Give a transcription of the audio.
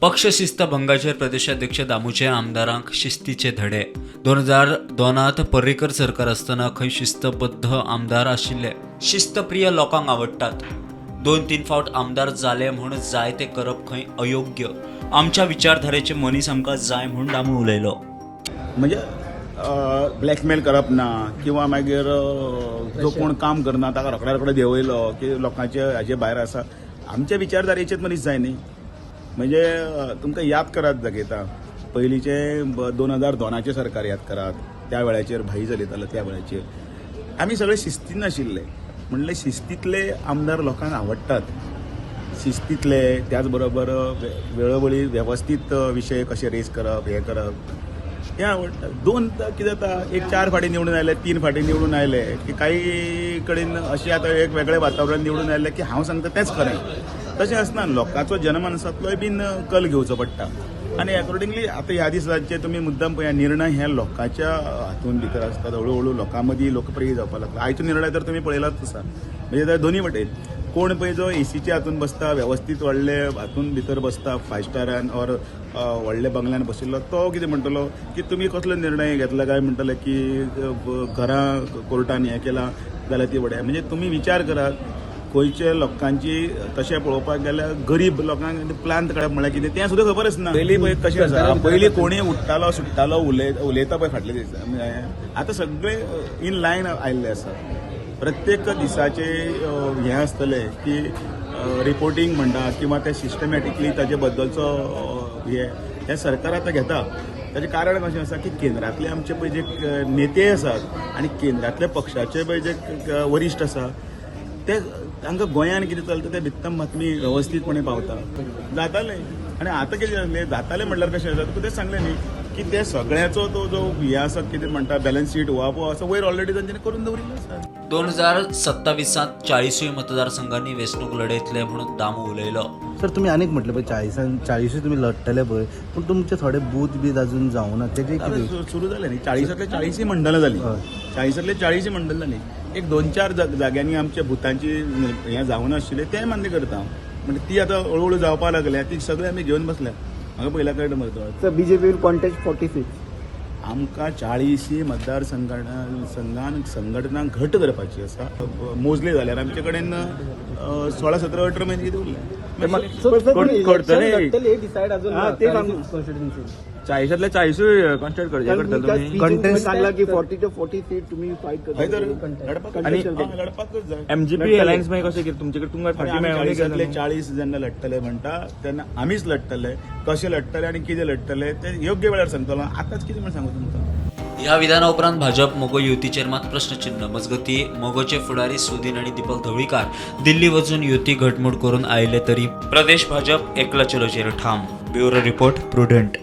पक्ष शिस्त भंगाचेर प्रदेशाध्यक्ष दामूचे आमदारांक शिस्तीचे धडे 2002 पर्रीकर सरकार असताना खंय शिस्तबद्ध आमदार आशिल्ले. शिस्तप्रिय लोकांक आवडटात. 2-3 फावट आमदार जाले म्हूण जाय ते करप खंय अयोग्य. आमच्या विचारधारेचे मनीस आमकां जाय म्हूण दामू उलयलो. म्हणजे ब्लॅकमेल करप ना किंवा मागीर जो कोण काम करना ताका रोखड्या देंवयलो की लोकांचे हाजे भायर आसा. आमच्या विचारधारेचेच मनीस जाय न्ही. म्हणजे तुमकां याद करात दाखयता पयलींचे 2002चे सरकार याद करात. त्या वेळाचेर भाई चलयतालो त्या वेळाचेर आमी सगळे शिस्तीन आशिल्ले. म्हणले शिस्तीतले आमदार लोकांक आवडटात. शिस्तीतले त्याच बरोबर वेळोवेळी वेवस्थीत विशय कशे रेज करप हे करप हे आवडटा. कितें जाता 4 फाटी निवडून आयले 3 फाटी निवडून आयले की काही कडेन अशें आतां एक वेगळें वातावरण निवडून आयलें की हांव सांगता तेंच खरें. तशें आसना. लोकांचो जनमानसांतलोय बीन कल घेवचो पडटा आनी अकॉर्डिंगली आतां ह्या दिसांचे तुमी मुद्दम पळया निर्णय हे लोकांच्या हातून भितर आसतात. हळू लोकां मदीं लोकप्रिय जावपाक लागला. आयचो निर्णय तर तुमी पळयलाच आसा. म्हणजे दोनी वटेन कोण पळय जो एसीच्या हातून बसता वेवस्थीत व्हडले हातून भितर बसता 5 स्टारान ऑर व्हडल्या बंगल्यान बशिल्लो तो कितें म्हणटलो की तुमी कसलो निर्णय घेतला काय म्हणटले की घरां कोर्टान हें केलां जाल्यार ती वडे. म्हणजे तुमी विचार करात गोंयच्या लोकांची तशें पळोवपाक गेल्यार गरीब लोकांक प्लांट काडप म्हळ्यार कितें तें सुद्दां खबर आसना. पयलीं पळय कशें आसा पयलीं कोणीय उठ्ठालो सुट्टालो उलयता पळय फाटले दीस आतां सगळे इन लायन आयिल्ले आसा. प्रत्येक दिसाचे हें आसतले की रिपोर्टींग म्हणटा किंवा ते सिस्टमॅटिकली ताजे बद्दलचो हे सरकार आतां घेता. ताचें कारण कशें आसा की केंद्रांतले आमचे पळय जे नेते आसात आनी केंद्रांतल्या पक्षाचे पळय जे वरिश्ठ आसा ते तांकां गोंयान कितें चलता ते भित्तम बातमी वेवस्थीतपणे पावता. जातालें आनी आतां कितें जालें जातालें म्हणल्यार कशें आसा तुका तें सांगलें न्ही की ते सगळ्याचो तो जो हे आसा कितें म्हणटा बॅलन्स शीट हो आसा वयर ऑलरेडी तांच्यांनी करून दवरिल्लो आसा. 2027 40 मतदारसंघांनी वेंचणूक लढयतले म्हणून दामू उलयलो. सर तुम्ही अनेक म्हटलं पळय 40 तुम्ही लढतले पळय पूण तुमचे थोडे बूथ बीथ अजून जावना तेजे सुरू जालें न्ही. 40 40 मंडलां जालीं. 40 40 मंडल जालीं. एक 2-4 जाग्यांनी आमच्या बुथांची हें जावून आशिल्लें तें मान्य करता. म्हणजे ती आतां हळूहळू जावपाक लागल्या ती सगळे आमी घेवन बसल्या. म्हाका पयल्या कळटा मरे तो बीजेपी विल कॉन्टेस्ट 46. आमकां 40 मतदारसंघान संघटना घट करपाची आसा. मोजले जाल्यार आमचे कडेन 16-17-18 महिने कितें उरले. करतले डिसाइड अजून ते 40तले 40 कॉन्स्टिट्यूट करचे सांगला की 40 to 40 सीट तुम्ही फाईट करता. लढपाकच जाय. एमजीपी अलायन्स मागीर कशें कितें तुमचे कडेन तुमकां फाटी मेळोंक 40 जेन्ना लढतले म्हणटा तेन्ना आमीच लढतले. कशें लढतले आनी कितें लढतले ते योग्य वेळार सांगतलो. आतांच कितें म्हण सांगू तुमकां. ह्या विधाना उपरांत भाजप मोगो युतीचेर मात प्रश्नचिन्ह. मजगती मोगोचे फुडारी सुदीन आनी दीपक ढवळीकार दिल्ली वचून युती घटमूट करून आयले तरी प्रदेश भाजप एकला चलोचेर ठाम. Bureau report prudent.